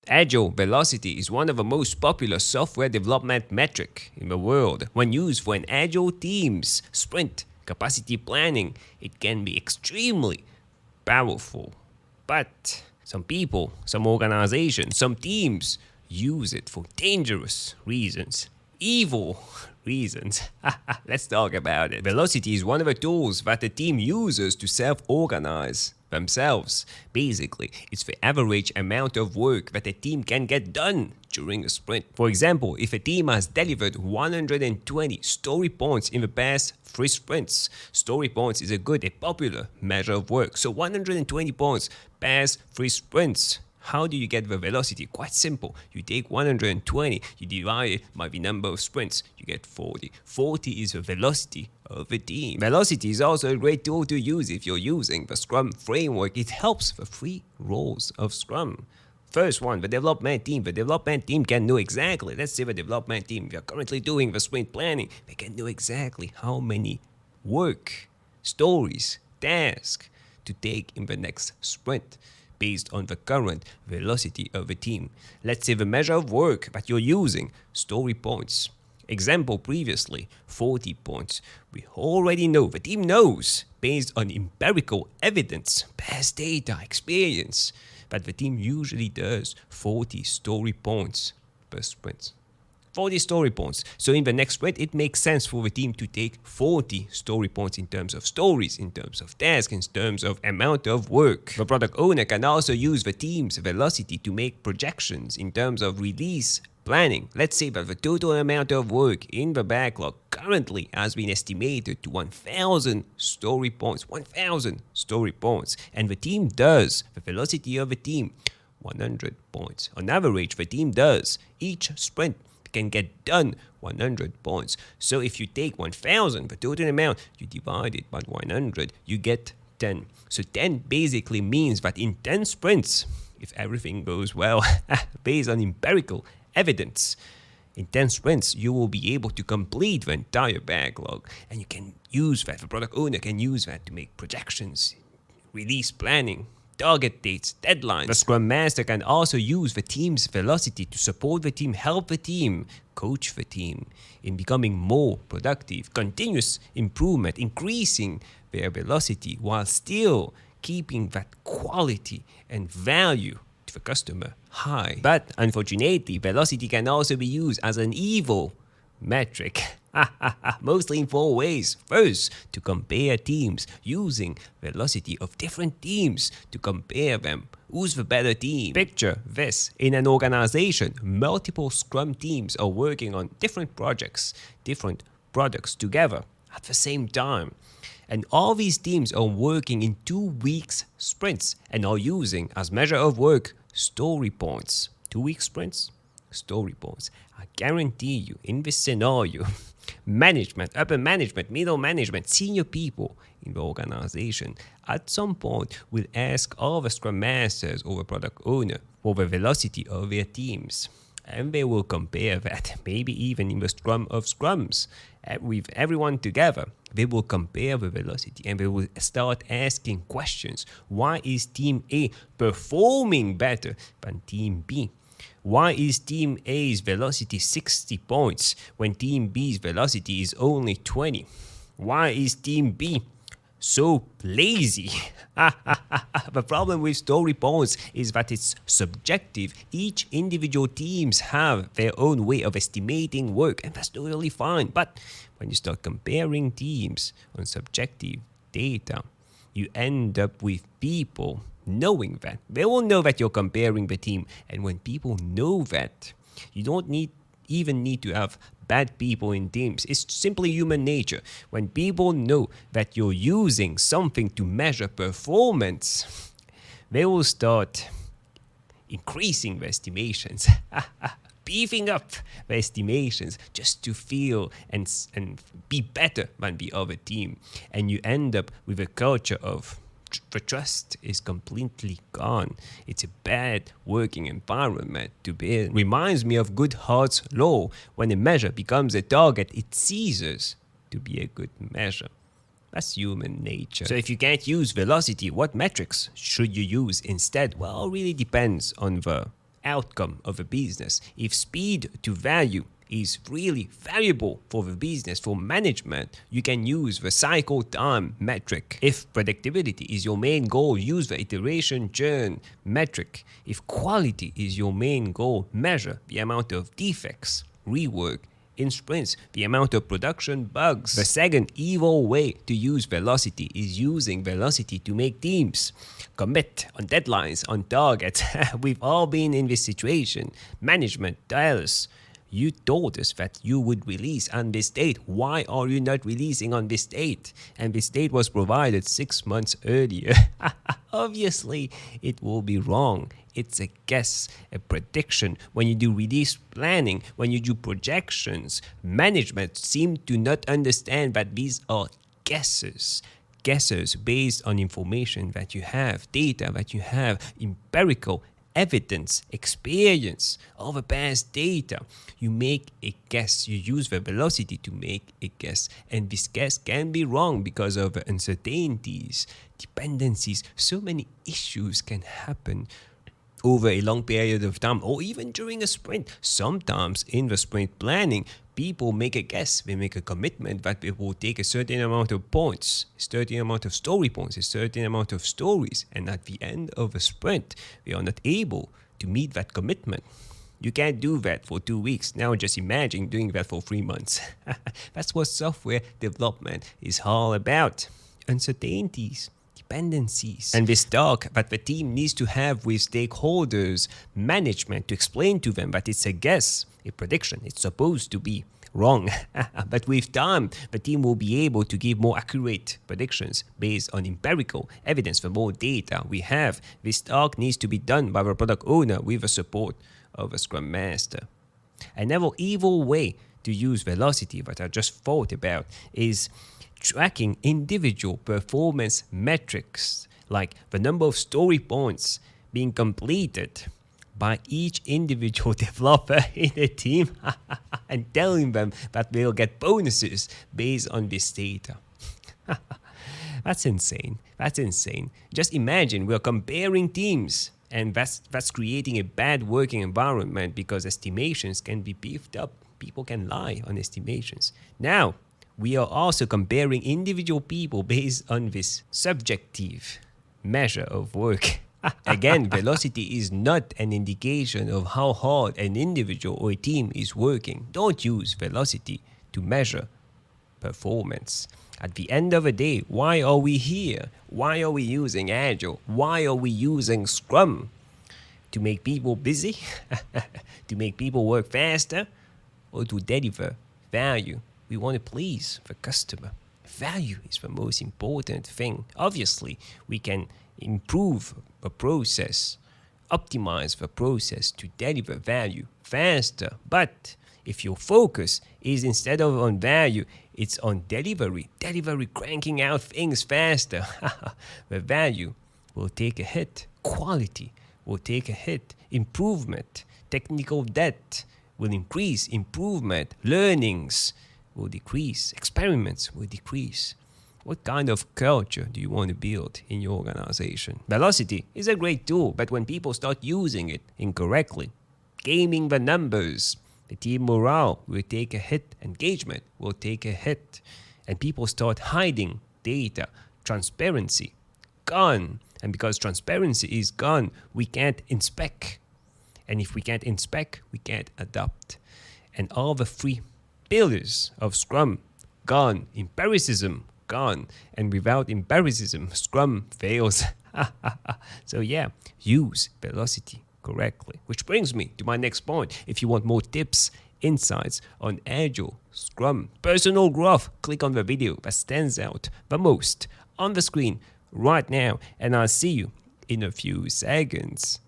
Agile velocity is one of the most popular software development metric in the world. When used for an agile team's sprint capacity planning, it can be extremely powerful. But some people, some organizations, some teams use it for dangerous reasons, evil reasons. Let's talk about it. Velocity is one of the tools that the team uses to self-organize themselves. Basically, it's the average amount of work that a team can get done during a sprint. For example, if a team has delivered 120 story points in the past 3 sprints, story points is a popular measure of work. So 120 points past 3 sprints. How do you get the velocity? Quite simple. You take 120, you divide it by the number of sprints, you get 40. 40 is the velocity of a team. Velocity is also a great tool to use if you're using the Scrum framework. It helps the 3 roles of Scrum. First one, the development team. The development team can know exactly, let's say the development team, we are currently doing the sprint planning, they can know exactly how many work, stories, tasks to take in the next sprint, based on the current velocity of the team. Let's say the measure of work that you're using, story points. Example previously, 40 points. We already know, the team knows, based on empirical evidence, past data, experience, that the team usually does 40 story points per sprint. 40 story points. So in the next sprint, it makes sense for the team to take 40 story points in terms of stories, in terms of tasks, in terms of amount of work. The product owner can also use the team's velocity to make projections in terms of release planning. Let's say that the total amount of work in the backlog currently has been estimated to 1,000 story points. 1,000 story points. And the team does, the velocity of the team, 100 points. On average, the team does each sprint can get done 100 points. So if you take 1,000, the total amount, you divide it by 100, you get 10. So 10 basically means that in 10 sprints, if everything goes well, based on empirical evidence, in 10 sprints, you will be able to complete the entire backlog. And you can use that, the product owner can use that to make projections, release planning, target dates, deadlines. The Scrum Master can also use the team's velocity to support the team, help the team, coach the team in becoming more productive, continuous improvement, increasing their velocity while still keeping that quality and value to the customer high. But unfortunately, velocity can also be used as an evil metric. Mostly in 4 ways. First, to compare teams, using velocity of different teams to compare them. Who's the better team? Picture this. In an organization, multiple Scrum teams are working on different projects, different products together at the same time. And all these teams are working in 2 weeks sprints and are using as measure of work story points. 2 week sprints, story points. I guarantee you, in this scenario, management, upper management, middle management, senior people in the organization at some point will ask all the Scrum Masters or the product owner for the velocity of their teams. And they will compare that, maybe even in the Scrum of Scrums, with everyone together. They will compare the velocity and they will start asking questions. Why is Team A performing better than Team B? Why is Team A's velocity 60 points when Team B's velocity is only 20? Why is Team B so lazy? The problem with story points is that it's subjective. Each individual teams have their own way of estimating work, and that's totally fine. But when you start comparing teams on subjective data, you end up with people knowing that. They will know that you're comparing the team. And when people know that, you don't even need to have bad people in teams. It's simply human nature. When people know that you're using something to measure performance, they will start increasing the estimations, beefing up the estimations just to feel and be better than the other team. And you end up with a culture of the trust is completely gone. It's a bad working environment to be in. Reminds me of Goodhart's law. When a measure becomes a target, it ceases to be a good measure. That's human nature. So if you can't use velocity, what metrics should you use instead? Well, it really depends on the outcome of a business. If speed to value is really valuable for the business, for management, you can use the cycle time metric. If productivity is your main goal, use the iteration churn metric. If quality is your main goal, measure the amount of defects, rework in sprints, the amount of production bugs. The second evil way to use velocity is using velocity to make teams commit on deadlines, on targets. We've all been in this situation. Management tells us, you told us that you would release on this date. Why are you not releasing on this date? And this date was provided 6 months earlier. Obviously, it will be wrong. It's a guess, a prediction. When you do release planning, when you do projections, management seem to not understand that these are guesses. Guesses based on information that you have, data that you have, empirical evidence, experience of the past data. You make a guess. You use the velocity to make a guess. And this guess can be wrong because of uncertainties, dependencies. So many issues can happen over a long period of time, or even during a sprint. Sometimes in the sprint planning, people make a guess, they make a commitment that they will take a certain amount of points, a certain amount of story points, a certain amount of stories, and at the end of a sprint, they are not able to meet that commitment. You can't do that for 2 weeks. Now just imagine doing that for 3 months. That's what software development is all about. Uncertainties, dependencies, and this talk that the team needs to have with stakeholders, management, to explain to them that it's a guess, a prediction. It's supposed to be wrong. But with time, the team will be able to give more accurate predictions based on empirical evidence. The more data we have, this talk needs to be done by the product owner with the support of a Scrum Master. Another evil way to use velocity that I just thought about is tracking individual performance metrics, like the number of story points being completed by each individual developer in a team and telling them that they'll get bonuses based on this data. That's insane. That's insane. Just imagine we're comparing teams, and that's creating a bad working environment because estimations can be beefed up. People can lie on estimations. Now, we are also comparing individual people based on this subjective measure of work. Again, velocity is not an indication of how hard an individual or a team is working. Don't use velocity to measure performance. At the end of the day, why are we here? Why are we using Agile? Why are we using Scrum? To make people busy? To make people work faster? Or to deliver value? We want to please the customer. Value is the most important thing. Obviously, we can improve the process, optimize the process to deliver value faster. But if your focus is instead of on value, it's on delivery cranking out things faster, the value will take a hit. Quality will take a hit. Improvement, technical debt will increase. Improvement, learnings will decrease. Experiments will decrease. What kind of culture do you want to build in your organization? Velocity is a great tool, but when people start using it incorrectly, gaming the numbers, the team morale will take a hit, engagement will take a hit, and people start hiding data. Transparency, gone. And because transparency is gone, we can't inspect. And if we can't inspect, we can't adopt. And all the 3 pillars of Scrum, gone. Empiricism, gone. And without empiricism, Scrum fails. So yeah, use velocity correctly. Which brings me to my next point. If you want more tips, insights on Agile, Scrum, personal growth, click on the video that stands out the most on the screen right now. And I'll see you in a few seconds.